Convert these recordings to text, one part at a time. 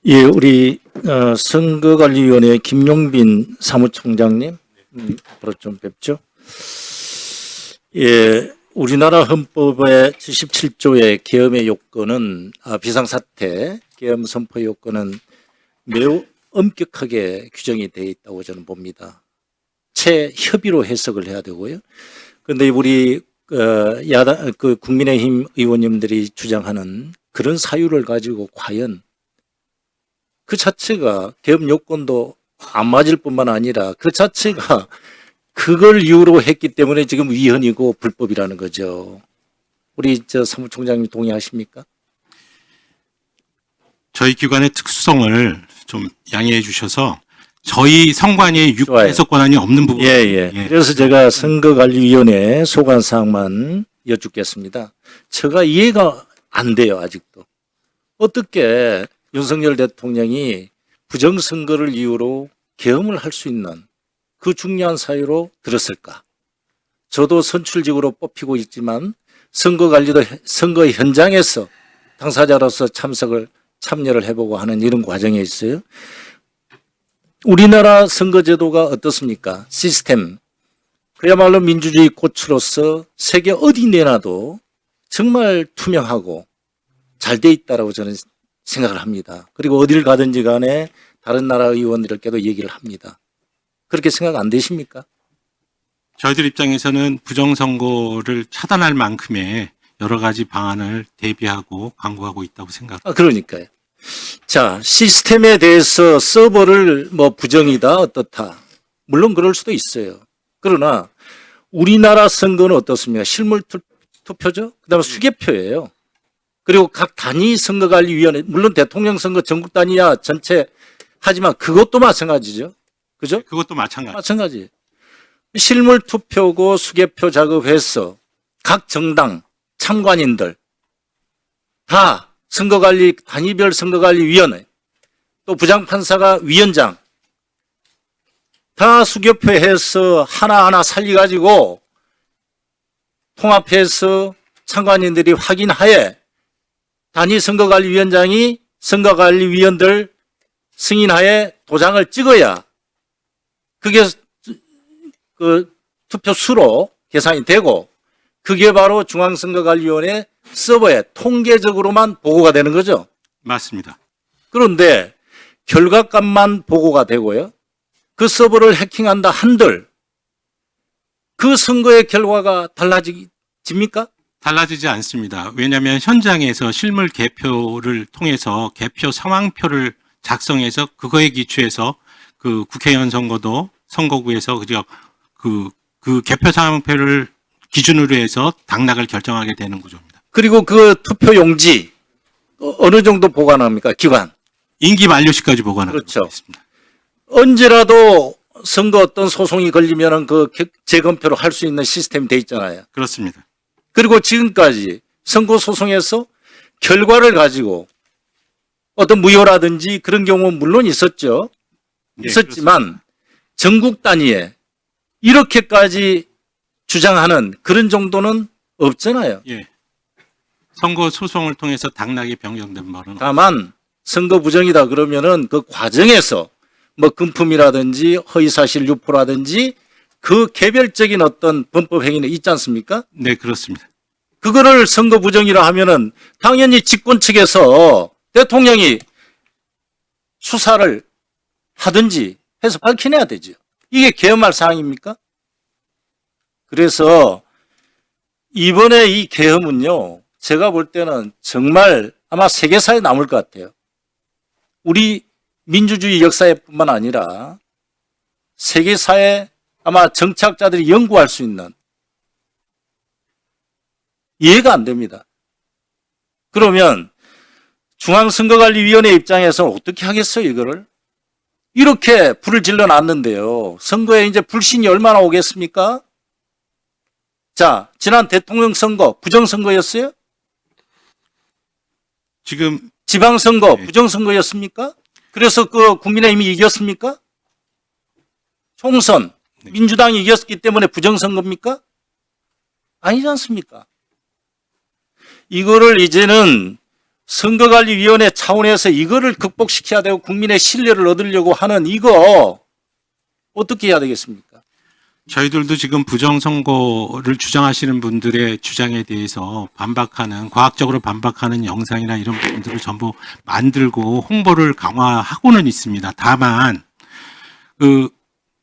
예, 우리 선거관리위원회 김용빈 사무총장님, 앞으로 좀 뵙죠. 예, 우리나라 헌법의 77조의 계엄의 요건은 비상사태 계엄 선포 요건은 매우 엄격하게 규정이 되어 있다고 저는 봅니다. 협의로 해석을 해야 되고요. 그런데 우리 야당 국민의힘 의원님들이 주장하는 그런 사유를 가지고 과연 그 자체가 계엄 요건도 안 맞을 뿐만 아니라 그 자체가 그걸 이유로 했기 때문에 지금 위헌이고 불법이라는 거죠. 우리 사무총장님 동의하십니까? 저희 기관의 특수성을 좀 양해해 주셔서 저희 선관위에 해석 권한이 없는 부분. 예. 그래서 제가 선거관리위원회 소관사항만 여쭙겠습니다. 제가 이해가 안 돼요, 아직도. 어떻게 윤석열 대통령이 부정선거를 이유로 계엄을 할 수 있는 그 중요한 사유로 들었을까? 저도 선출직으로 뽑히고 있지만 선거관리도 선거 현장에서 당사자로서 참여를 해보고 하는 이런 과정에 있어요. 우리나라 선거제도가 어떻습니까? 시스템. 그야말로 민주주의 꽃으로서 세계 어디 내놔도 정말 투명하고 잘 돼 있다라고 저는 생각을 합니다. 그리고 어딜 가든지 간에 다른 나라 의원들께도 얘기를 합니다. 그렇게 생각 안 되십니까? 저희들 입장에서는 부정선거를 차단할 만큼의 여러 가지 방안을 대비하고 강구하고 있다고 생각합니다. 그러니까요. 자, 시스템에 대해서 서버를 부정이다, 어떻다. 물론 그럴 수도 있어요. 그러나 우리나라 선거는 어떻습니까? 실물 투표죠? 그 다음에 수개표예요. 그리고 각 단위 선거관리위원회, 물론 대통령 선거 전국 단위야 전체 하지만 그것도 마찬가지죠. 그죠? 그것도 마찬가지. 마찬가지. 실물 투표고 수개표 작업해서 각 정당 참관인들 다 선거관리 단위별 선거관리위원회 또 부장판사가 위원장 다 수개표해서 하나하나 살려가지고 통합해서 참관인들이 확인하에 단위 선거관리위원장이 선거관리위원들 승인하에 도장을 찍어야 그게 그 투표 수로 계산이 되고 그게 바로 중앙선거관리위원회 서버에 통계적으로만 보고가 되는 거죠. 맞습니다. 그런데 결과값만 보고가 되고요. 그 서버를 해킹한다 한들 그 선거의 결과가 달라집니까? 달라지지 않습니다. 왜냐하면 현장에서 실물 개표를 통해서 개표 상황표를 작성해서 그거에 기초해서 그 국회의원 선거도 선거구에서 그 개표 상황표를 기준으로 해서 당락을 결정하게 되는 구조입니다. 그리고 그 투표 용지 어느 정도 보관합니까? 기관. 임기 만료시까지 보관하고 그렇죠. 있습니다. 언제라도 선거 어떤 소송이 걸리면은 그 재검표를 할 수 있는 시스템이 돼 있잖아요. 그렇습니다. 그리고 지금까지 선거 소송에서 결과를 가지고 어떤 무효라든지 그런 경우는 물론 있었죠. 네, 있었지만 전국 단위에 이렇게까지 주장하는 그런 정도는 없잖아요. 예. 선거 소송을 통해서 당락이 변경된 바는 다만 선거 부정이다 그러면은 그 과정에서 금품이라든지 허위사실 유포라든지 그 개별적인 어떤 범법 행위는 있지 않습니까? 네, 그렇습니다. 그거를 선거 부정이라 하면은 당연히 집권 측에서 대통령이 수사를 하든지 해서 밝혀내야 되죠. 이게 계엄할 사항입니까? 그래서 이번에 이 계엄은요, 제가 볼 때는 정말 아마 세계사에 남을 것 같아요. 우리 민주주의 역사에뿐만 아니라 세계사에 아마 정치학자들이 연구할 수 있는 이해가 안 됩니다. 그러면 중앙선거관리위원회 입장에서는 어떻게 하겠어요, 이거를? 이렇게 불을 질러 놨는데요. 선거에 이제 불신이 얼마나 오겠습니까? 자, 지난 대통령 선거 부정선거였어요? 지금 지방선거 네. 부정선거였습니까? 그래서 그 국민의힘이 이겼습니까? 총선 민주당이 이겼기 때문에 부정선거입니까? 아니지 않습니까? 이거를 이제는 선거관리위원회 차원에서 이거를 극복시켜야 되고 국민의 신뢰를 얻으려고 하는 이거 어떻게 해야 되겠습니까? 저희들도 지금 부정선거를 주장하시는 분들의 주장에 대해서 반박하는, 과학적으로 반박하는 영상이나 이런 부분들을 전부 만들고 홍보를 강화하고는 있습니다. 다만,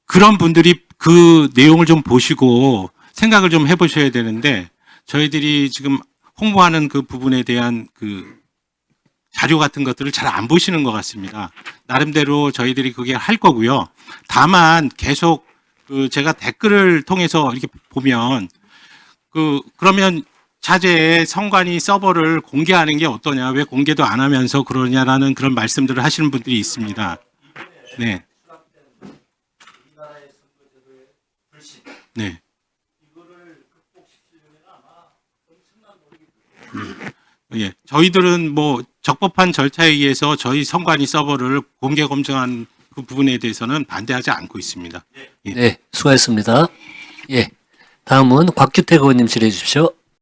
그런 분들이 그 내용을 좀 보시고 생각을 좀 해보셔야 되는데, 저희들이 지금 홍보하는 그 부분에 대한 그 자료 같은 것들을 잘 안 보시는 것 같습니다. 나름대로 저희들이 그게 할 거고요. 다만 계속 제가 댓글을 통해서 이렇게 보면 그러면 자제의 선관위 서버를 공개하는 게 어떠냐, 왜 공개도 안 하면서 그러냐라는 그런 말씀들을 하시는 분들이 있습니다. 네. 네. 예, 저희들은 뭐 적법한 절차에 의해서 저희 선관위 서버를 공개 검증한 그 부분에 대해서는 반대하지 않고 있습니다. 예. 네, 수고하셨습니다. 예. 다음은 곽규택 의원님 질의해 주십시오.